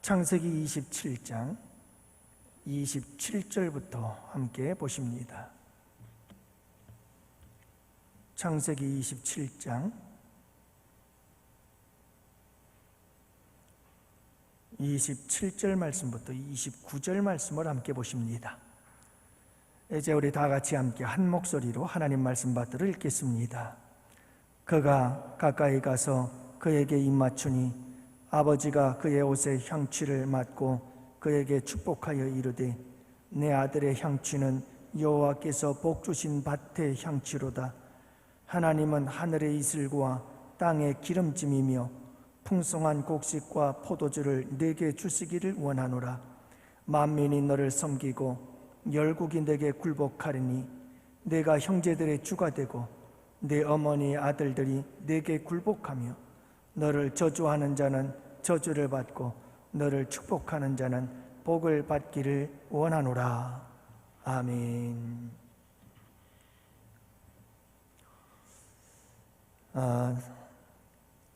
창세기 27장 27절부터 함께 보십니다. 창세기 27장 27절 말씀부터 29절 말씀을 함께 보십니다. 이제 우리 다 같이 함께 한 목소리로 하나님 말씀 받들어 읽겠습니다. 그가 가까이 가서 그에게 입맞추니 아버지가 그의 옷에 향취를 맡고 그에게 축복하여 이르되 내 아들의 향취는 여호와께서 복 주신 밭의 향취로다. 하나님은 하늘의 이슬과 땅의 기름짐이며 풍성한 곡식과 포도주를 내게 주시기를 원하노라. 만민이 너를 섬기고 열국이 내게 굴복하리니 내가 형제들의 주가 되고 내 어머니의 아들들이 내게 굴복하며 너를 저주하는 자는 저주를 받고 너를 축복하는 자는 복을 받기를 원하노라. 아멘.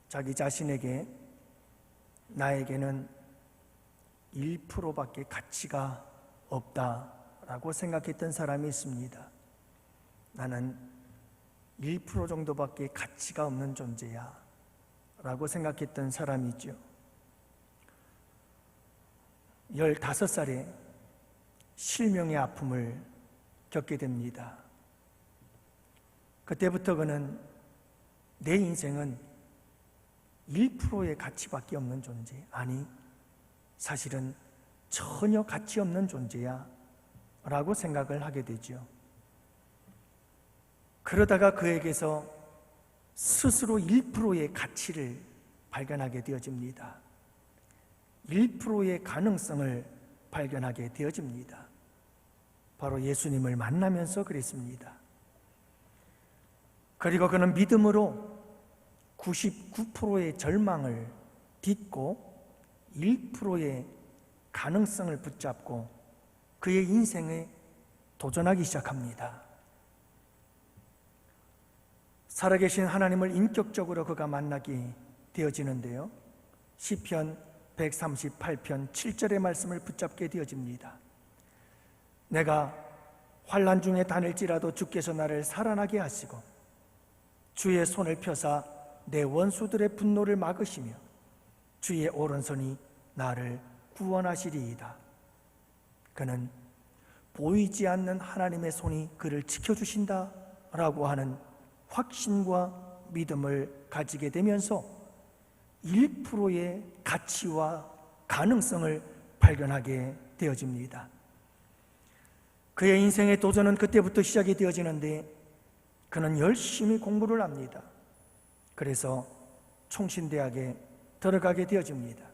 자기 자신에게 나에게는 1%밖에 가치가 없다라고 생각했던 사람이 있습니다. 나는 1% 정도밖에 가치가 없는 존재야 라고 생각했던 사람이죠. 15살에 실명의 아픔을 겪게 됩니다. 그때부터 그는 내 인생은 1%의 가치밖에 없는 존재, 아니 사실은 전혀 가치 없는 존재야 라고 생각을 하게 되죠. 그러다가 그에게서 스스로 1%의 가치를 발견하게 되어집니다. 1%의 가능성을 발견하게 되어집니다. 바로 예수님을 만나면서 그랬습니다. 그리고 그는 믿음으로 99%의 절망을 딛고 1%의 가능성을 붙잡고 그의 인생에 도전하기 시작합니다. 살아계신 하나님을 인격적으로 그가 만나게 되어지는데요, 시편 138편 7절의 말씀을 붙잡게 되어집니다. 내가 환난 중에 다닐지라도 주께서 나를 살아나게 하시고 주의 손을 펴사 내 원수들의 분노를 막으시며 주의 오른손이 나를 구원하시리이다. 그는 보이지 않는 하나님의 손이 그를 지켜주신다 라고 하는 확신과 믿음을 가지게 되면서 1%의 가치와 가능성을 발견하게 되어집니다. 그의 인생의 도전은 그때부터 시작이 되어지는데 그는 열심히 공부를 합니다. 그래서 총신대학에 들어가게 되어집니다.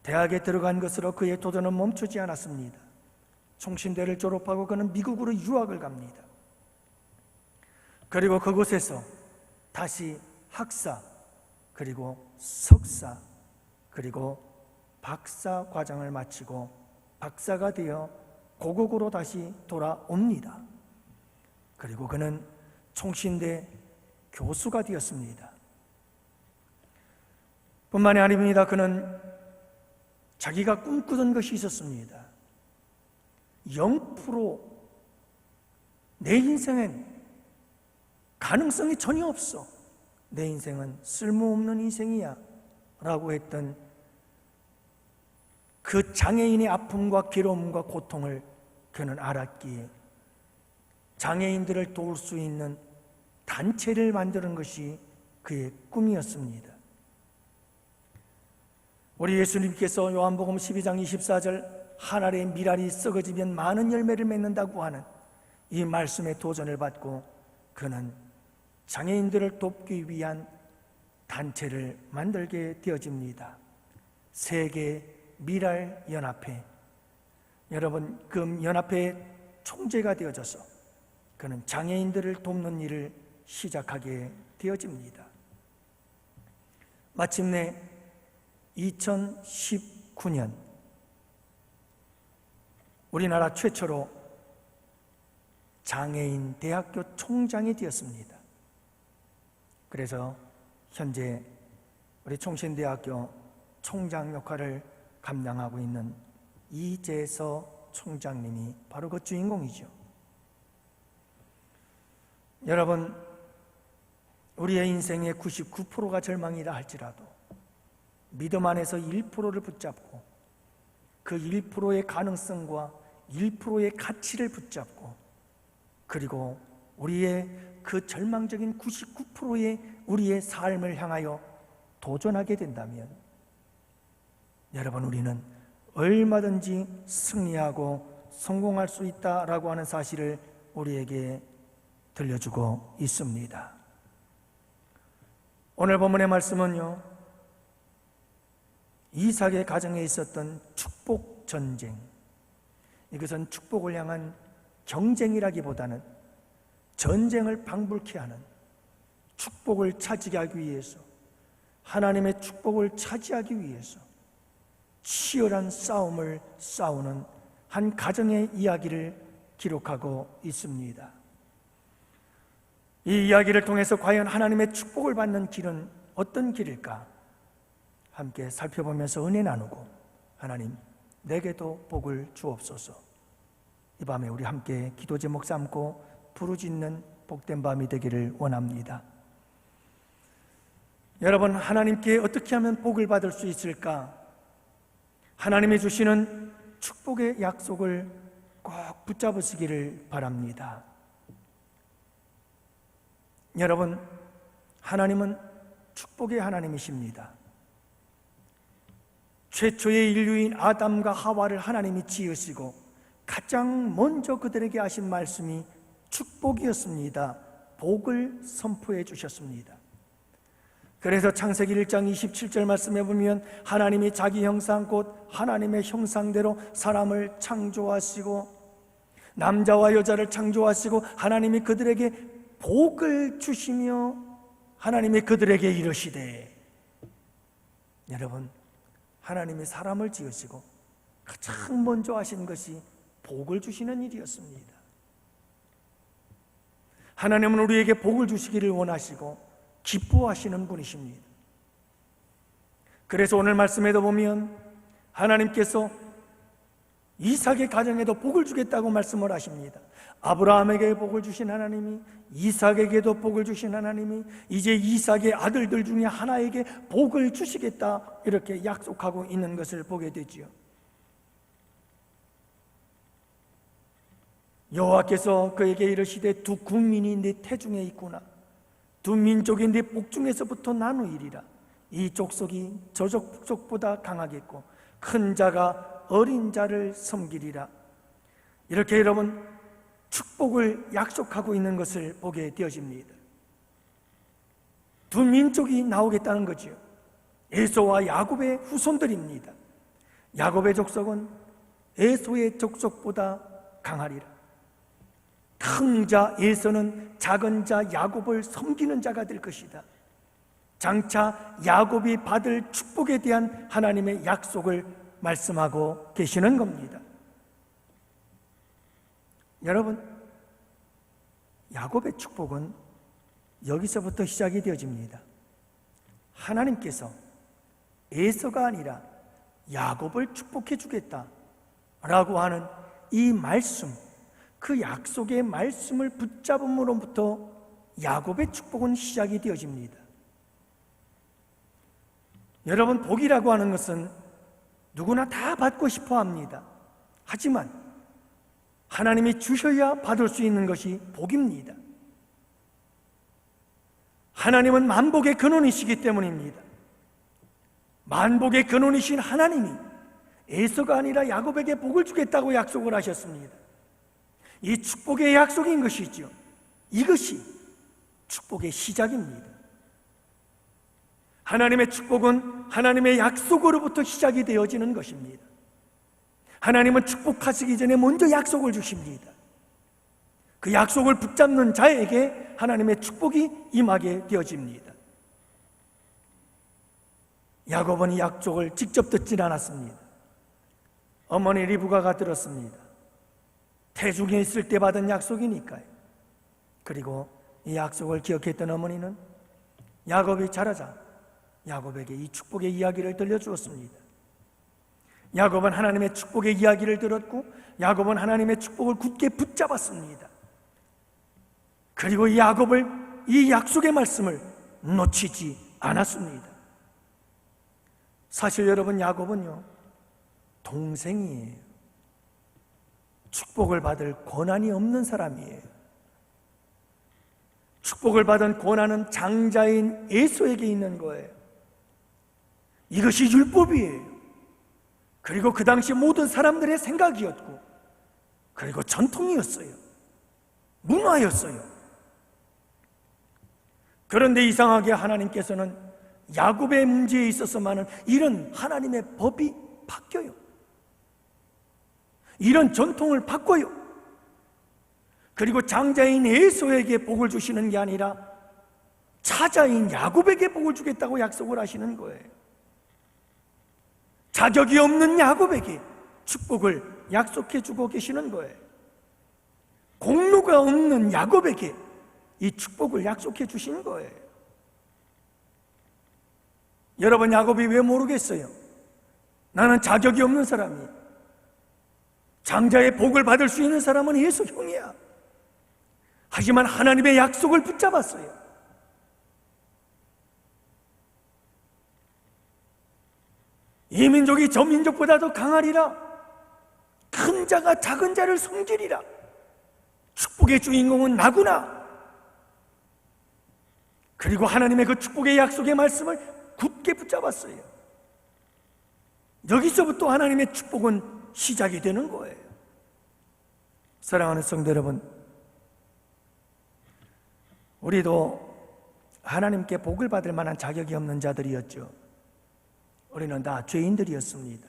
대학에 들어간 것으로 그의 도전은 멈추지 않았습니다. 총신대를 졸업하고 그는 미국으로 유학을 갑니다. 그리고 그곳에서 다시 학사, 그리고 석사, 그리고 박사 과정을 마치고 박사가 되어 고국으로 다시 돌아옵니다. 그리고 그는 총신대 교수가 되었습니다. 뿐만이 아닙니다. 그는 자기가 꿈꾸던 것이 있었습니다. 0% 내 인생엔 가능성이 전혀 없어. 내 인생은 쓸모없는 인생이야 라고 했던 그 장애인의 아픔과 괴로움과 고통을 그는 알았기에 장애인들을 도울 수 있는 단체를 만드는 것이 그의 꿈이었습니다. 우리 예수님께서 요한복음 12장 24절 한 알의 밀알이 썩어지면 많은 열매를 맺는다고 하는 이 말씀에 도전을 받고 그는 장애인들을 돕기 위한 단체를 만들게 되어집니다. 세계 밀알 연합회. 여러분, 그 연합회의 총재가 되어져서 그는 장애인들을 돕는 일을 시작하게 되어집니다. 마침내 2019년 우리나라 최초로 장애인 대학교 총장이 되었습니다. 그래서 현재 우리 총신대학교 총장 역할을 감당하고 있는 이재서 총장님이 바로 그 주인공이죠. 여러분, 우리의 인생의 99%가 절망이라 할지라도 믿음 안에서 1%를 붙잡고 그 1%의 가능성과 1%의 가치를 붙잡고 그리고 우리의 그 절망적인 99%의 우리의 삶을 향하여 도전하게 된다면 여러분, 우리는 얼마든지 승리하고 성공할 수 있다라고 하는 사실을 우리에게 들려주고 있습니다. 오늘 본문의 말씀은요, 이삭의 가정에 있었던 축복 전쟁, 이것은 축복을 향한 경쟁이라기보다는 전쟁을 방불케 하는, 축복을 차지하기 하기 위해서, 하나님의 축복을 차지하기 위해서 치열한 싸움을 싸우는 한 가정의 이야기를 기록하고 있습니다. 이 이야기를 통해서 과연 하나님의 축복을 받는 길은 어떤 길일까? 함께 살펴보면서 은혜 나누고, 하나님 내게도 복을 주옵소서. 이 밤에 우리 함께 기도 제목 삼고 부르짖는 복된 밤이 되기를 원합니다. 여러분, 하나님께 어떻게 하면 복을 받을 수 있을까? 하나님이 주시는 축복의 약속을 꼭 붙잡으시기를 바랍니다. 여러분, 하나님은 축복의 하나님이십니다. 최초의 인류인 아담과 하와를 하나님이 지으시고 가장 먼저 그들에게 하신 말씀이 축복이었습니다. 복을 선포해 주셨습니다. 그래서 창세기 1장 27절 말씀에 보면 하나님이 자기 형상 곧 하나님의 형상대로 사람을 창조하시고 남자와 여자를 창조하시고 하나님이 그들에게 복을 주시며 하나님이 그들에게 이르시되, 여러분, 하나님이 사람을 지으시고 가장 먼저 하신 것이 복을 주시는 일이었습니다. 하나님은 우리에게 복을 주시기를 원하시고 기뻐하시는 분이십니다. 그래서 오늘 말씀에도 보면 하나님께서 이삭의 가정에도 복을 주겠다고 말씀을 하십니다. 아브라함에게 복을 주신 하나님이 이삭에게도 복을 주신 하나님이 이제 이삭의 아들들 중에 하나에게 복을 주시겠다, 이렇게 약속하고 있는 것을 보게 되지요. 여호와께서 그에게 이르시되 두 국민이 네 태중에 있구나. 두 민족이 네 복중에서부터 나누이리라. 이 족속이 저 족속보다 강하겠고 큰 자가 어린 자를 섬기리라. 이렇게 여러분, 축복을 약속하고 있는 것을 보게 되어집니다. 두 민족이 나오겠다는 거죠. 에서와 야곱의 후손들입니다. 야곱의 족속은 에서의 족속보다 강하리라. 큰 자 에서는 작은 자 야곱을 섬기는 자가 될 것이다. 장차 야곱이 받을 축복에 대한 하나님의 약속을 말씀하고 계시는 겁니다. 여러분, 야곱의 축복은 여기서부터 시작이 되어집니다. 하나님께서 에서가 아니라 야곱을 축복해 주겠다라고 하는 이 말씀, 그 약속의 말씀을 붙잡음으로부터 야곱의 축복은 시작이 되어집니다. 여러분, 복이라고 하는 것은 누구나 다 받고 싶어 합니다. 하지만 하나님이 주셔야 받을 수 있는 것이 복입니다. 하나님은 만복의 근원이시기 때문입니다. 만복의 근원이신 하나님이 에서가 아니라 야곱에게 복을 주겠다고 약속을 하셨습니다. 이 축복의 약속인 것이죠. 이것이 축복의 시작입니다. 하나님의 축복은 하나님의 약속으로부터 시작이 되어지는 것입니다. 하나님은 축복하시기 전에 먼저 약속을 주십니다. 그 약속을 붙잡는 자에게 하나님의 축복이 임하게 되어집니다. 야곱은 이 약속을 직접 듣진 않았습니다. 어머니 리브가가 들었습니다. 태중에 있을 때 받은 약속이니까요. 그리고 이 약속을 기억했던 어머니는 야곱이 자라자 야곱에게 이 축복의 이야기를 들려주었습니다. 야곱은 하나님의 축복의 이야기를 들었고 야곱은 하나님의 축복을 굳게 붙잡았습니다. 그리고 야곱을 이 약속의 말씀을 놓치지 않았습니다. 사실 여러분, 야곱은요 동생이에요. 축복을 받을 권한이 없는 사람이에요. 축복을 받은 권한은 장자인 에서에게 있는 거예요. 이것이 율법이에요. 그리고 그 당시 모든 사람들의 생각이었고, 그리고 전통이었어요. 문화였어요. 그런데 이상하게 하나님께서는 야곱의 문제에 있어서만은 이런 하나님의 법이 바뀌어요. 이런 전통을 바꿔요. 그리고 장자인 에서에게 복을 주시는 게 아니라 차자인 야곱에게 복을 주겠다고 약속을 하시는 거예요. 자격이 없는 야곱에게 축복을 약속해 주고 계시는 거예요. 공로가 없는 야곱에게 이 축복을 약속해 주신 거예요. 여러분, 야곱이 왜 모르겠어요? 나는 자격이 없는 사람이에요. 장자의 복을 받을 수 있는 사람은 에서 형이야. 하지만 하나님의 약속을 붙잡았어요. 이 민족이 저 민족보다도 강하리라. 큰 자가 작은 자를 섬기리라. 축복의 주인공은 나구나. 그리고 하나님의 그 축복의 약속의 말씀을 굳게 붙잡았어요. 여기서부터 하나님의 축복은 시작이 되는 거예요. 사랑하는 성도 여러분, 우리도 하나님께 복을 받을 만한 자격이 없는 자들이었죠. 우리는 다 죄인들이었습니다.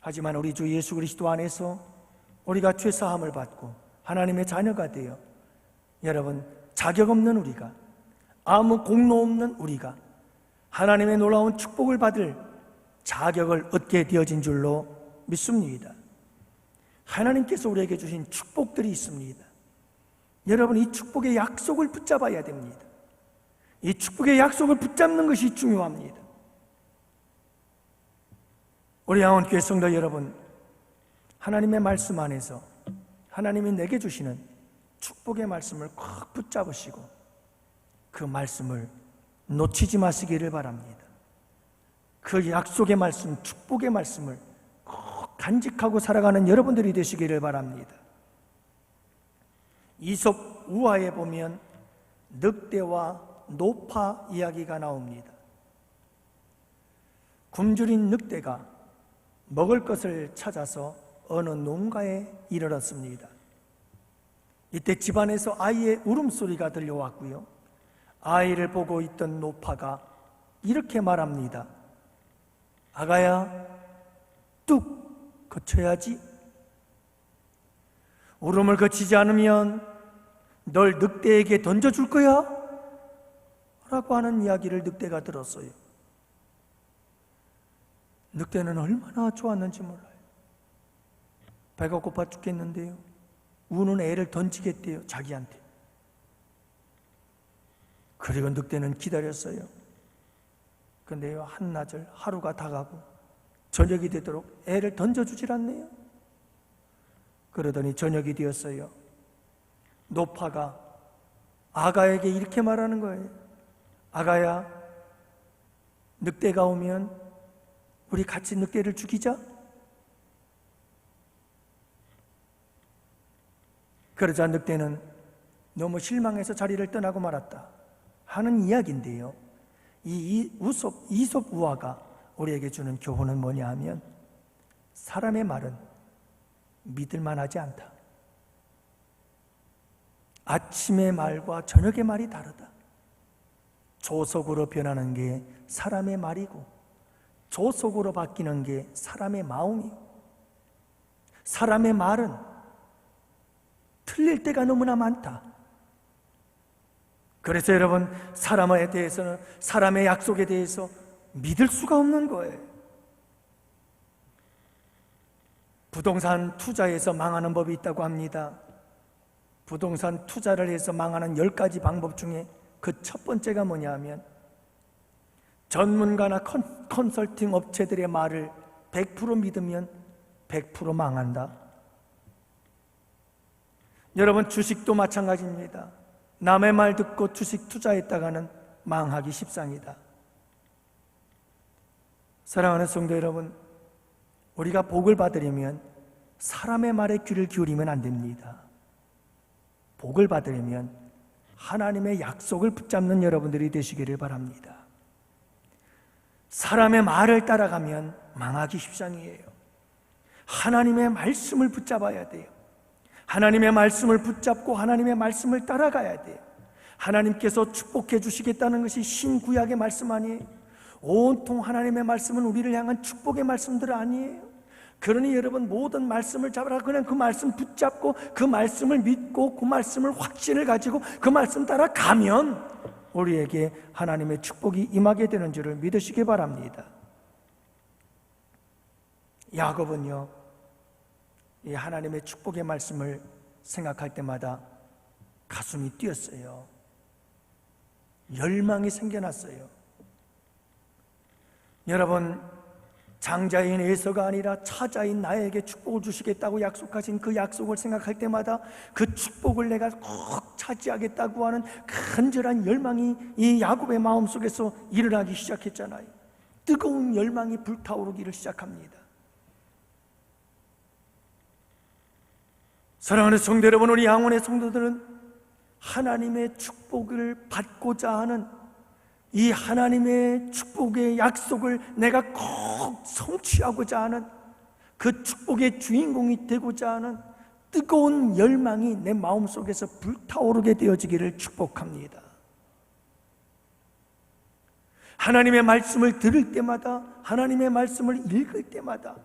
하지만 우리 주 예수 그리스도 안에서 우리가 죄사함을 받고 하나님의 자녀가 되어, 여러분, 자격 없는 우리가, 아무 공로 없는 우리가 하나님의 놀라운 축복을 받을 자격을 얻게 되어진 줄로 믿습니다. 하나님께서 우리에게 주신 축복들이 있습니다. 여러분, 이 축복의 약속을 붙잡아야 됩니다. 이 축복의 약속을 붙잡는 것이 중요합니다. 우리 양원교회 성도 여러분, 하나님의 말씀 안에서 하나님이 내게 주시는 축복의 말씀을 꽉 붙잡으시고 그 말씀을 놓치지 마시기를 바랍니다. 그 약속의 말씀, 축복의 말씀을 꼭 간직하고 살아가는 여러분들이 되시기를 바랍니다. 이솝 우화에 보면 늑대와 노파 이야기가 나옵니다. 굶주린 늑대가 먹을 것을 찾아서 어느 농가에 이르렀습니다. 이때 집안에서 아이의 울음소리가 들려왔고요, 아이를 보고 있던 노파가 이렇게 말합니다. 아가야, 뚝 거쳐야지. 울음을 거치지 않으면 널 늑대에게 던져줄 거야 라고 하는 이야기를 늑대가 들었어요. 늑대는 얼마나 좋았는지 몰라요. 배가 고파 죽겠는데요, 우는 애를 던지겠대요, 자기한테. 그리고 늑대는 기다렸어요. 근데요, 한나절 하루가 다가고 저녁이 되도록 애를 던져주질 않네요. 그러더니 저녁이 되었어요. 노파가 아가에게 이렇게 말하는 거예요. 아가야, 늑대가 오면 우리 같이 늑대를 죽이자. 그러자 늑대는 너무 실망해서 자리를 떠나고 말았다 하는 이야기인데요, 이 이솝 우화가 우리에게 주는 교훈은 뭐냐 하면, 사람의 말은 믿을만하지 않다. 아침의 말과 저녁의 말이 다르다. 조속으로 변하는 게 사람의 말이고 조속으로 바뀌는 게 사람의 마음이고, 사람의 말은 틀릴 때가 너무나 많다. 그래서 여러분, 사람에 대해서는, 사람의 약속에 대해서 믿을 수가 없는 거예요. 부동산 투자에서 망하는 법이 있다고 합니다. 부동산 투자를 해서 망하는 10가지 방법 중에 그 첫 번째가 뭐냐 하면, 전문가나 컨설팅 업체들의 말을 100% 믿으면 100% 망한다. 여러분, 주식도 마찬가지입니다. 남의 말 듣고 주식 투자했다가는 망하기 십상이다. 사랑하는 성도 여러분, 우리가 복을 받으려면 사람의 말에 귀를 기울이면 안 됩니다. 복을 받으려면 하나님의 약속을 붙잡는 여러분들이 되시기를 바랍니다. 사람의 말을 따라가면 망하기 십상이에요. 하나님의 말씀을 붙잡아야 돼요. 하나님의 말씀을 붙잡고 하나님의 말씀을 따라가야 돼요. 하나님께서 축복해 주시겠다는 것이 신구약의 말씀 아니에요. 온통 하나님의 말씀은 우리를 향한 축복의 말씀들 아니에요. 그러니 여러분, 모든 말씀을 잡아라. 그냥 그 말씀 붙잡고 그 말씀을 믿고 그 말씀을 확신을 가지고 그 말씀 따라 가면 우리에게 하나님의 축복이 임하게 되는 줄을 믿으시기 바랍니다. 야곱은요, 이 하나님의 축복의 말씀을 생각할 때마다 가슴이 뛰었어요. 열망이 생겨났어요. 여러분, 장자인 에서가 아니라 차자인 나에게 축복을 주시겠다고 약속하신 그 약속을 생각할 때마다 그 축복을 내가 꼭 차지하겠다고 하는 간절한 열망이 이 야곱의 마음속에서 일어나기 시작했잖아요. 뜨거운 열망이 불타오르기를 시작합니다. 사랑하는 성도 여러분, 우리 양원의 성도들은 하나님의 축복을 받고자 하는 이 하나님의 축복의 약속을 내가 꼭 성취하고자 하는 그 축복의 주인공이 되고자 하는 뜨거운 열망이 내 마음속에서 불타오르게 되어지기를 축복합니다. 하나님의 말씀을 들을 때마다, 하나님의 말씀을 읽을 때마다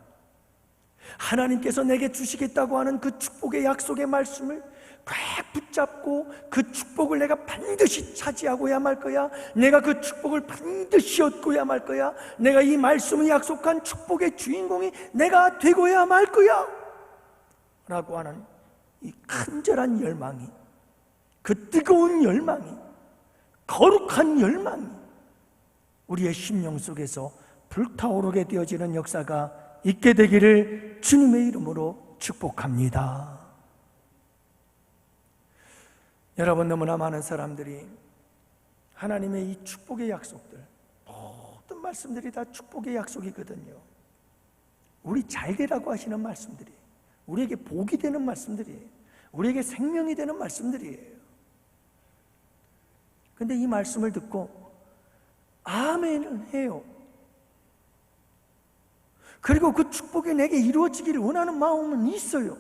하나님께서 내게 주시겠다고 하는 그 축복의 약속의 말씀을 꽉 붙잡고 그 축복을 내가 반드시 차지하고야 말 거야. 내가 그 축복을 반드시 얻고야 말 거야. 내가 이 말씀이 약속한 축복의 주인공이 내가 되고야 말 거야 라고 하는 이 간절한 열망이, 그 뜨거운 열망이, 거룩한 열망이 우리의 심령 속에서 불타오르게 되어지는 역사가 있게 되기를 주님의 이름으로 축복합니다. 여러분, 너무나 많은 사람들이 하나님의 이 축복의 약속들, 모든 말씀들이 다 축복의 약속이거든요. 우리 잘 되라고 하시는 말씀들이, 우리에게 복이 되는 말씀들이에요. 우리에게 생명이 되는 말씀들이에요. 그런데 이 말씀을 듣고 아멘을 해요. 그리고 그 축복이 내게 이루어지기를 원하는 마음은 있어요.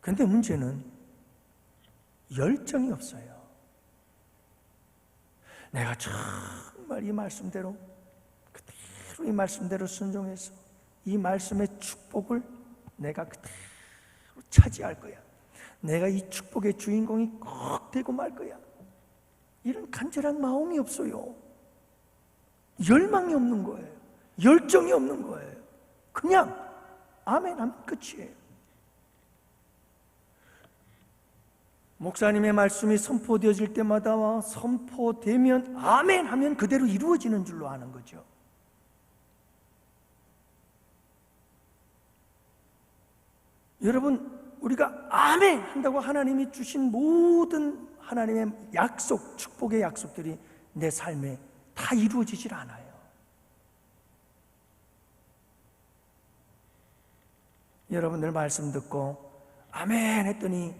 그런데 문제는 열정이 없어요. 내가 정말 이 말씀대로, 그대로 이 말씀대로 순종해서 이 말씀의 축복을 내가 그대로 차지할 거야. 내가 이 축복의 주인공이 꼭 되고 말 거야. 이런 간절한 마음이 없어요. 열망이 없는 거예요. 열정이 없는 거예요. 그냥 아멘 하면 끝이에요. 목사님의 말씀이 선포되어질 때마다 선포되면 아멘 하면 그대로 이루어지는 줄로 아는 거죠. 여러분, 우리가 아멘 한다고 하나님이 주신 모든 하나님의 약속, 축복의 약속들이 내 삶에 다 이루어지질 않아요. 여러분들 말씀 듣고 아멘 했더니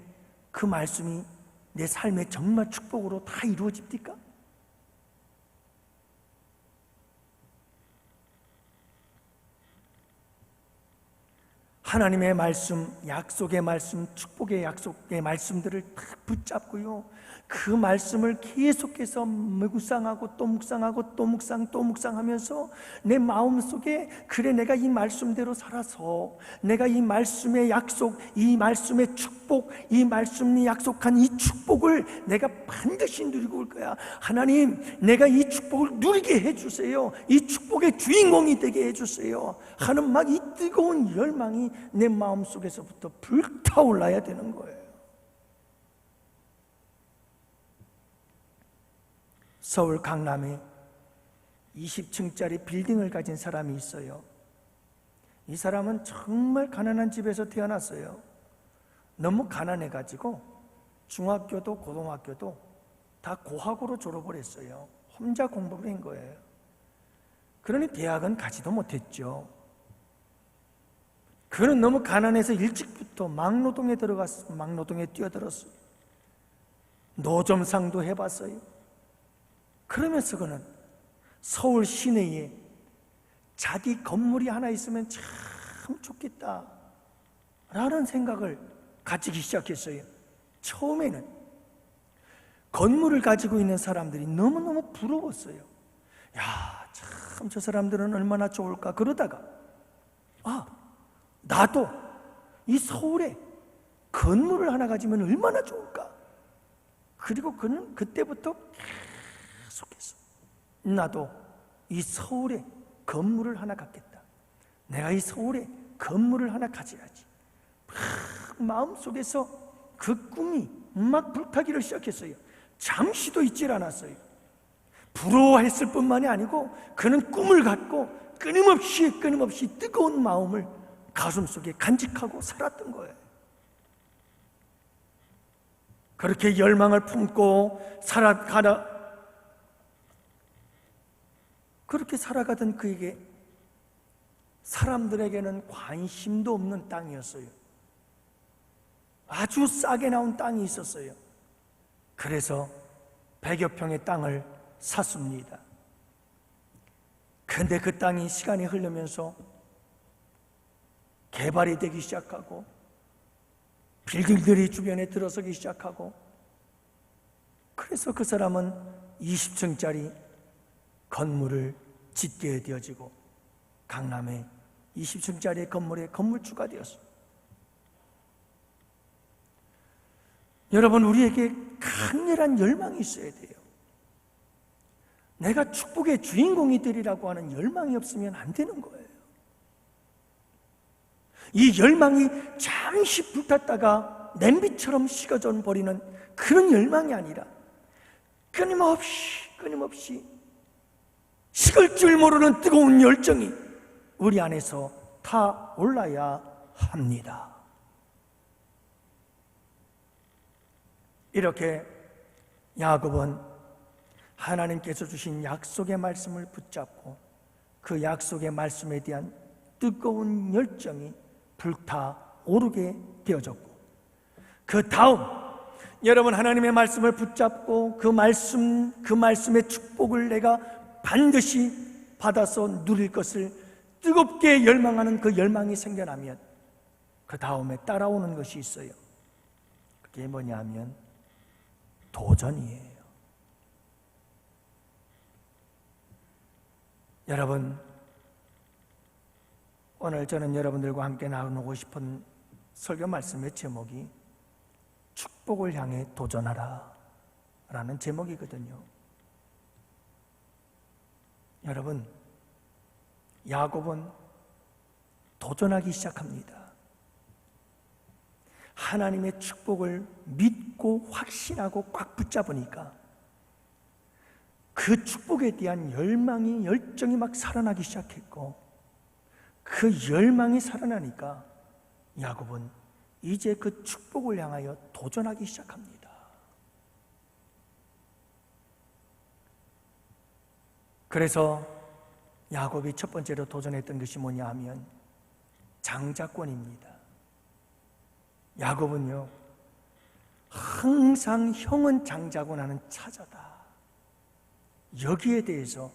그 말씀이 내 삶에 정말 축복으로 다 이루어집니까? 하나님의 말씀, 약속의 말씀, 축복의 약속의 말씀들을 딱 붙잡고요, 그 말씀을 계속해서 묵상하고 또 묵상하고 또 묵상 또 묵상하면서 내 마음속에, 그래 내가 이 말씀대로 살아서 내가 이 말씀의 약속, 이 말씀의 축복, 이 말씀이 약속한 이 축복을 내가 반드시 누리고 올 거야. 하나님, 내가 이 축복을 누리게 해주세요. 이 축복의 주인공이 되게 해주세요 하는 막 이 뜨거운 열망이 내 마음속에서부터 불타올라야 되는 거예요. 서울 강남에 20층짜리 빌딩을 가진 사람이 있어요. 이 사람은 정말 가난한 집에서 태어났어요. 너무 가난해가지고 중학교도 고등학교도 다 고학으로 졸업을 했어요. 혼자 공부를 한 거예요. 그러니 대학은 가지도 못했죠. 그는 너무 가난해서 일찍부터 막노동에 들어갔어요. 막노동에 뛰어들었어요. 노점상도 해봤어요. 그러면서 그는 서울 시내에 자기 건물이 하나 있으면 참 좋겠다 라는 생각을 가지기 시작했어요. 처음에는 건물을 가지고 있는 사람들이 너무너무 부러웠어요. 야, 참 저 사람들은 얼마나 좋을까. 그러다가 나도 이 서울에 건물을 하나 가지면 얼마나 좋을까. 그리고 그는 그때부터 계속해서 나도 이 서울에 건물을 하나 갖겠다. 내가 이 서울에 건물을 하나 가져야지. 마음속에서 그 꿈이 막 불타기를 시작했어요. 잠시도 잊질 않았어요. 부러워했을 뿐만이 아니고 그는 꿈을 갖고 끊임없이 뜨거운 마음을 가슴속에 간직하고 살았던 거예요. 그렇게 열망을 품고 그렇게 살아가던 그에게 사람들에게는 관심도 없는 땅이었어요. 아주 싸게 나온 땅이 있었어요. 그래서 100여 평의 땅을 샀습니다. 근데 그 땅이 시간이 흐르면서 개발이 되기 시작하고 빌딩들이 주변에 들어서기 시작하고, 그래서 그 사람은 20층짜리 건물을 짓게 되어지고 강남에 20층짜리 건물의 건물주가 되었습니다. 여러분, 우리에게 강렬한 열망이 있어야 돼요. 내가 축복의 주인공이 되리라고 하는 열망이 없으면 안 되는 거예요. 이 열망이 잠시 불탔다가 냄비처럼 식어져 버리는 그런 열망이 아니라 끊임없이 식을 줄 모르는 뜨거운 열정이 우리 안에서 타올라야 합니다. 이렇게 야곱은 하나님께서 주신 약속의 말씀을 붙잡고 그 약속의 말씀에 대한 뜨거운 열정이 불타오르게 되어졌고, 그 다음 여러분, 하나님의 말씀을 붙잡고 그 말씀의 축복을 내가 반드시 받아서 누릴 것을 뜨겁게 열망하는 그 열망이 생겨나면 그 다음에 따라오는 것이 있어요. 그게 뭐냐 하면 도전이에요. 여러분, 오늘 저는 여러분들과 함께 나누고 싶은 설교 말씀의 제목이 축복을 향해 도전하라 라는 제목이거든요. 여러분, 야곱은 도전하기 시작합니다. 하나님의 축복을 믿고 확신하고 꽉 붙잡으니까 그 축복에 대한 열정이 막 살아나기 시작했고, 그 열망이 살아나니까 야곱은 이제 그 축복을 향하여 도전하기 시작합니다. 그래서 야곱이 첫 번째로 도전했던 것이 뭐냐 하면 장자권입니다. 야곱은요, 항상 형은 장자고 나는 차자다, 여기에 대해서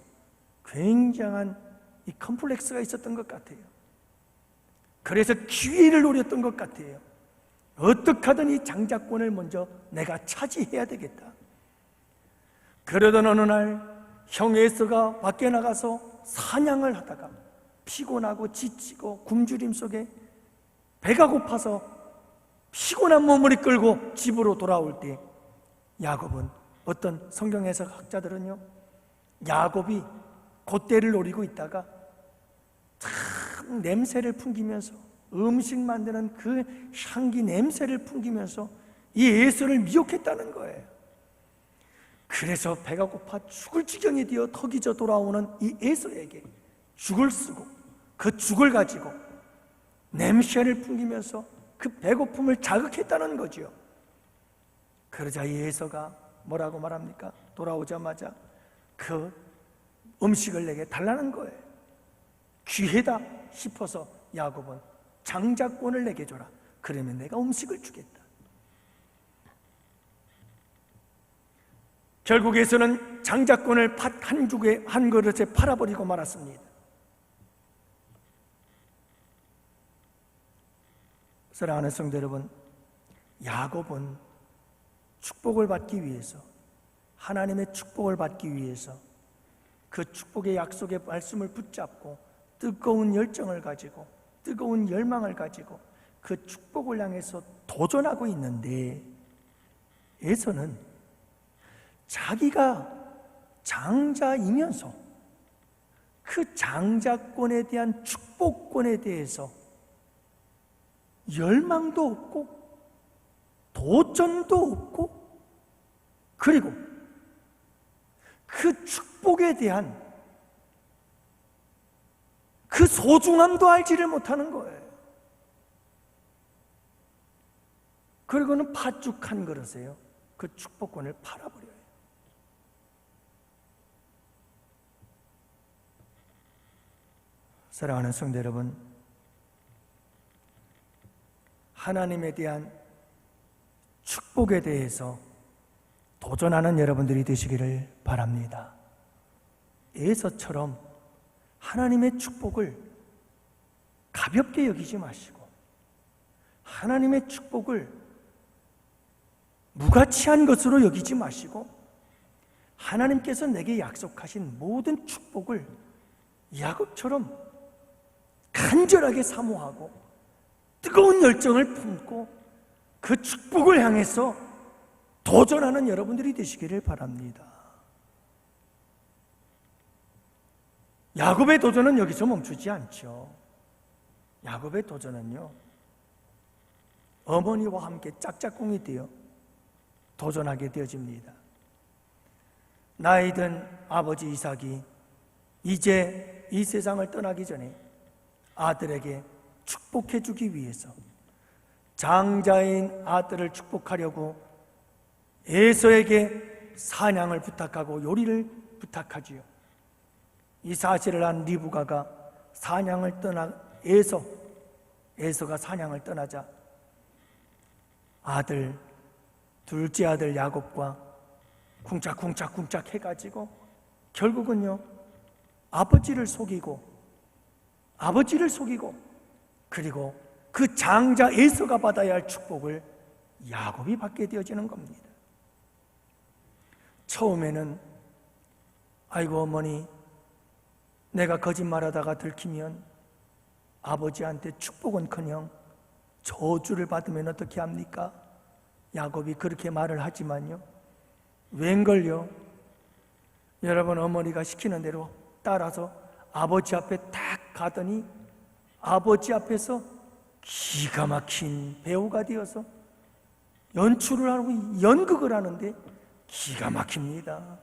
굉장한 이 컴플렉스가 있었던 것 같아요. 그래서 기회를 노렸던 것 같아요. 어떻게 하든 이 장자권을 먼저 내가 차지해야 되겠다. 그러던 어느 날 형 에서가 밖에 나가서 사냥을 하다가 피곤하고 지치고 굶주림 속에 배가 고파서 피곤한 몸을 이끌고 집으로 돌아올 때 야곱은, 어떤 성경 해석 학자들은요, 야곱이 곶대를 노리고 있다가 참 냄새를 풍기면서, 음식 만드는 그 향기 냄새를 풍기면서 이 에서를 미혹했다는 거예요. 그래서 배가 고파 죽을 지경이 되어 턱이 져 돌아오는 이 에서에게 죽을 쓰고 그 죽을 가지고 냄새를 풍기면서 그 배고픔을 자극했다는 거지요. 그러자 이 에서가 뭐라고 말합니까? 돌아오자마자 그 음식을 내게 달라는 거예요. 귀하다 싶어서 야곱은 장자권을 내게 줘라. 그러면 내가 음식을 주겠다. 결국 에서는 장자권을 팥 한 죽에 한 그릇에 팔아버리고 말았습니다. 사랑하는 성도 여러분, 야곱은 축복을 받기 위해서, 하나님의 축복을 받기 위해서 그 축복의 약속의 말씀을 붙잡고 뜨거운 열정을 가지고 뜨거운 열망을 가지고 그 축복을 향해서 도전하고 있는데, 에서는 자기가 장자이면서 그 장자권에 대한 축복권에 대해서 열망도 없고 도전도 없고, 그리고 그 축복에 대한 그 소중함도 알지를 못하는 거예요. 그리고는 팥죽 한 그릇에요, 그 축복권을 팔아버려요. 사랑하는 성도 여러분, 하나님에 대한 축복에 대해서 도전하는 여러분들이 되시기를 바랍니다. 에서처럼 하나님의 축복을 가볍게 여기지 마시고, 하나님의 축복을 무가치한 것으로 여기지 마시고, 하나님께서 내게 약속하신 모든 축복을 야곱처럼 간절하게 사모하고 뜨거운 열정을 품고 그 축복을 향해서 도전하는 여러분들이 되시기를 바랍니다. 야곱의 도전은 여기서 멈추지 않죠. 야곱의 도전은요, 어머니와 함께 짝짝꿍이 되어 도전하게 되어집니다. 나이 든 아버지 이삭이 이제 이 세상을 떠나기 전에 아들에게 축복해 주기 위해서 장자인 아들을 축복하려고 에서에게 사냥을 부탁하고 요리를 부탁하지요. 이 사실을 안 리브가가 사냥을 떠나 에서가 사냥을 떠나자 둘째 아들 야곱과 쿵짝쿵짝 해가지고 결국은요, 아버지를 속이고 그리고 그 장자 에서가 받아야 할 축복을 야곱이 받게 되어지는 겁니다. 처음에는 아이고 어머니, 내가 거짓말하다가 들키면 아버지한테 축복은커녕 저주를 받으면 어떻게 합니까? 야곱이 그렇게 말을 하지만요, 웬걸요? 여러분, 어머니가 시키는 대로 따라서 아버지 앞에 딱 가더니 아버지 앞에서 기가 막힌 배우가 되어서 연출을 하고 연극을 하는데 기가 막힙니다.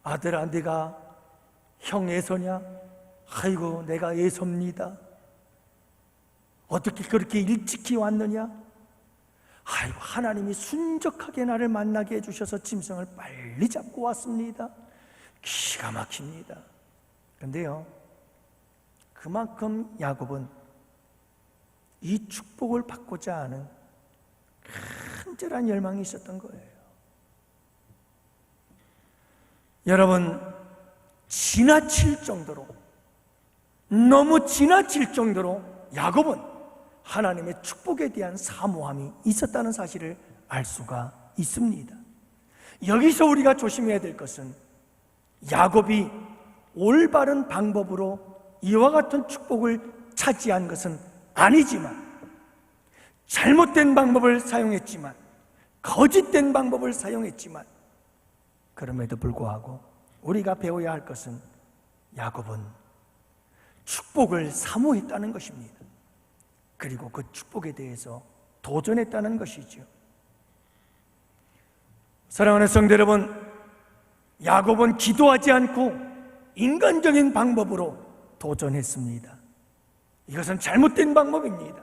아들아, 네가 형 에서냐? 아이고, 내가 에서입니다. 어떻게 그렇게 일찍이 왔느냐? 아이고, 하나님이 순적하게 나를 만나게 해주셔서 짐승을 빨리 잡고 왔습니다. 기가 막힙니다. 그런데요, 그만큼 야곱은 이 축복을 받고자 하는 간절한 열망이 있었던 거예요. 여러분, 지나칠 정도로, 너무 지나칠 정도로 야곱은 하나님의 축복에 대한 사모함이 있었다는 사실을 알 수가 있습니다. 여기서 우리가 조심해야 될 것은 야곱이 올바른 방법으로 이와 같은 축복을 차지한 것은 아니지만, 잘못된 방법을 사용했지만, 거짓된 방법을 사용했지만, 그럼에도 불구하고 우리가 배워야 할 것은 야곱은 축복을 사모했다는 것입니다. 그리고 그 축복에 대해서 도전했다는 것이죠. 사랑하는 성도 여러분, 야곱은 기도하지 않고 인간적인 방법으로 도전했습니다. 이것은 잘못된 방법입니다.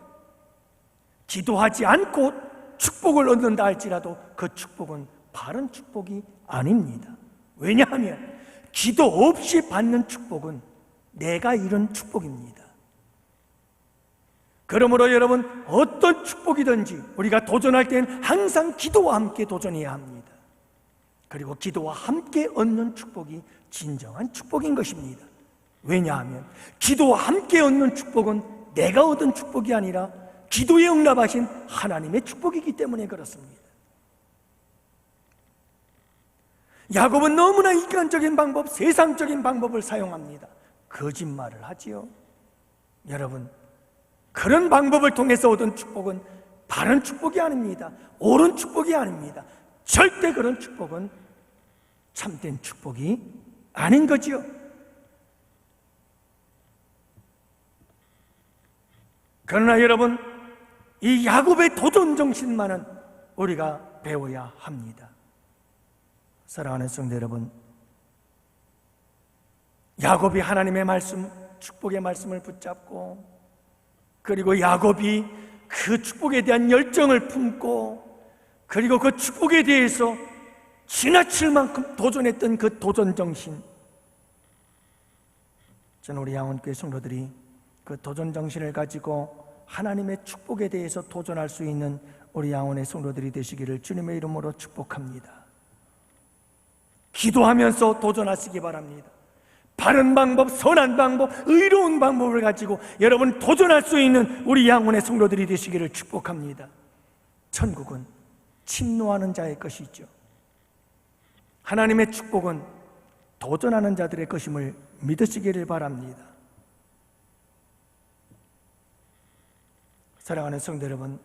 기도하지 않고 축복을 얻는다 할지라도 그 축복은 바른 축복이 아닙니다. 왜냐하면 기도 없이 받는 축복은 내가 이룬 축복입니다. 그러므로 여러분, 어떤 축복이든지 우리가 도전할 때는 항상 기도와 함께 도전해야 합니다. 그리고 기도와 함께 얻는 축복이 진정한 축복인 것입니다. 왜냐하면 기도와 함께 얻는 축복은 내가 얻은 축복이 아니라 기도에 응답하신 하나님의 축복이기 때문에 그렇습니다. 야곱은 너무나 인간적인 방법, 세상적인 방법을 사용합니다. 거짓말을 하지요. 여러분, 그런 방법을 통해서 얻은 축복은 바른 축복이 아닙니다. 옳은 축복이 아닙니다. 절대 그런 축복은 참된 축복이 아닌 거지요. 그러나 여러분, 이 야곱의 도전 정신만은 우리가 배워야 합니다. 사랑하는 성도 여러분, 야곱이 하나님의 말씀, 축복의 말씀을 붙잡고, 그리고 야곱이 그 축복에 대한 열정을 품고, 그리고 그 축복에 대해서 지나칠 만큼 도전했던 그 도전 정신, 저는 우리 양원교회 성도들이 그 도전 정신을 가지고 하나님의 축복에 대해서 도전할 수 있는 우리 양원의 성도들이 되시기를 주님의 이름으로 축복합니다. 기도하면서 도전하시기 바랍니다. 바른 방법, 선한 방법, 의로운 방법을 가지고 여러분 도전할 수 있는 우리 양원의 성도들이 되시기를 축복합니다. 천국은 침노하는 자의 것이죠. 하나님의 축복은 도전하는 자들의 것임을 믿으시기를 바랍니다. 사랑하는 성도 여러분,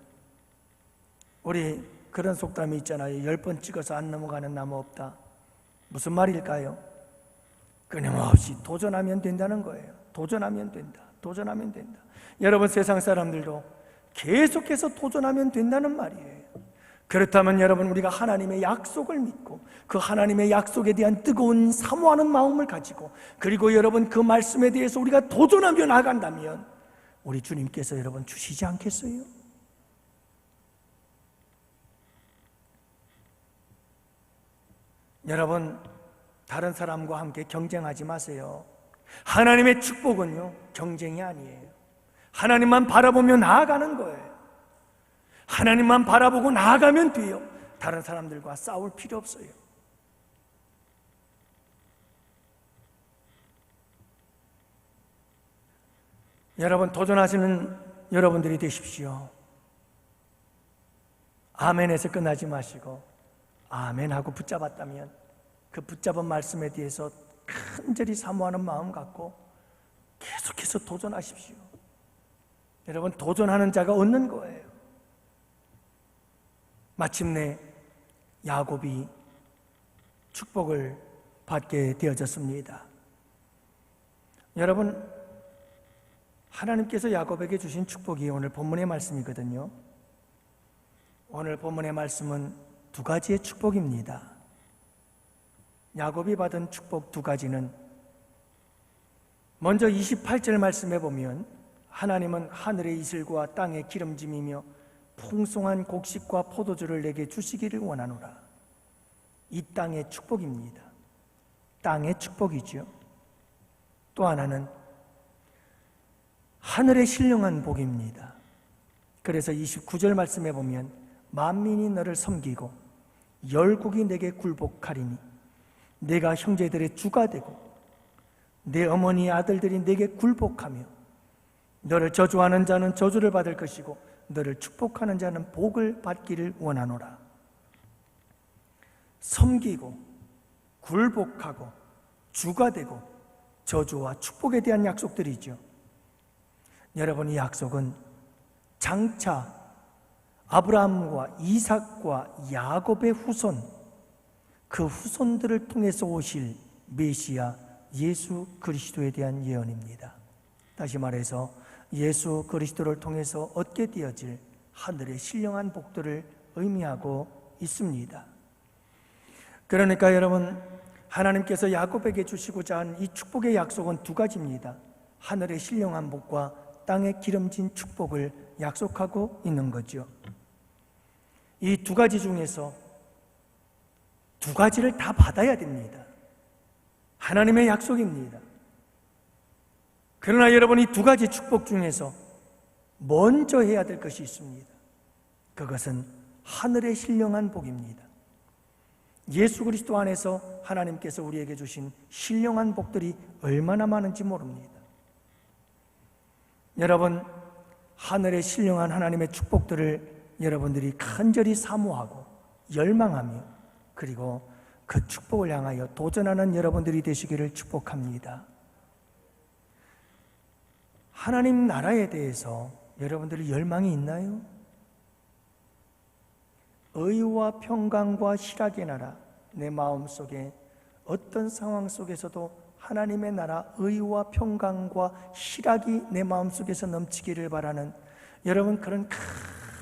우리 그런 속담이 있잖아요. 10번 찍어서 안 넘어가는 나무 없다. 무슨 말일까요? 끊임없이 도전하면 된다는 거예요. 도전하면 된다. 도전하면 된다. 여러분, 세상 사람들도 계속해서 도전하면 된다는 말이에요. 그렇다면 여러분, 우리가 하나님의 약속을 믿고 그 하나님의 약속에 대한 뜨거운 사모하는 마음을 가지고, 그리고 여러분 그 말씀에 대해서 우리가 도전하며 나간다면 우리 주님께서 여러분 주시지 않겠어요? 여러분, 다른 사람과 함께 경쟁하지 마세요. 하나님의 축복은요, 경쟁이 아니에요. 하나님만 바라보며 나아가는 거예요. 하나님만 바라보고 나아가면 돼요. 다른 사람들과 싸울 필요 없어요. 여러분, 도전하시는 여러분들이 되십시오. 아멘에서 끝나지 마시고 아멘하고 붙잡았다면 그 붙잡은 말씀에 대해서 간절히 사모하는 마음 갖고 계속해서 도전하십시오. 여러분, 도전하는 자가 얻는 거예요. 마침내 야곱이 축복을 받게 되어졌습니다. 여러분, 하나님께서 야곱에게 주신 축복이 오늘 본문의 말씀이거든요. 오늘 본문의 말씀은 두 가지의 축복입니다. 야곱이 받은 축복 두 가지는, 먼저 28절 말씀에 보면 하나님은 하늘의 이슬과 땅의 기름짐이며 풍성한 곡식과 포도주를 내게 주시기를 원하노라. 이 땅의 축복입니다. 땅의 축복이죠. 또 하나는 하늘의 신령한 복입니다. 그래서 29절 말씀에 보면 만민이 너를 섬기고 열국이 내게 굴복하리니 내가 형제들의 주가 되고 내 어머니의 아들들이 내게 굴복하며 너를 저주하는 자는 저주를 받을 것이고 너를 축복하는 자는 복을 받기를 원하노라. 섬기고 굴복하고 주가 되고 저주와 축복에 대한 약속들이죠. 여러분, 이 약속은 장차 아브라함과 이삭과 야곱의 후손, 그 후손들을 통해서 오실 메시아 예수 그리스도에 대한 예언입니다. 다시 말해서 예수 그리스도를 통해서 얻게 되어질 하늘의 신령한 복들을 의미하고 있습니다. 그러니까 여러분, 하나님께서 야곱에게 주시고자 한 이 축복의 약속은 두 가지입니다. 하늘의 신령한 복과 땅의 기름진 축복을 약속하고 있는 거죠. 이 두 가지 중에서 두 가지를 다 받아야 됩니다. 하나님의 약속입니다. 그러나 여러분, 이 두 가지 축복 중에서 먼저 해야 될 것이 있습니다. 그것은 하늘의 신령한 복입니다. 예수 그리스도 안에서 하나님께서 우리에게 주신 신령한 복들이 얼마나 많은지 모릅니다. 여러분, 하늘의 신령한 하나님의 축복들을 여러분들이 간절히 사모하고 열망하며, 그리고 그 축복을 향하여 도전하는 여러분들이 되시기를 축복합니다. 하나님 나라에 대해서 여러분들이 열망이 있나요? 의와 평강과 희락의 나라, 내 마음속에 어떤 상황 속에서도 하나님의 나라, 의와 평강과 희락이 내 마음속에서 넘치기를 바라는 여러분, 그런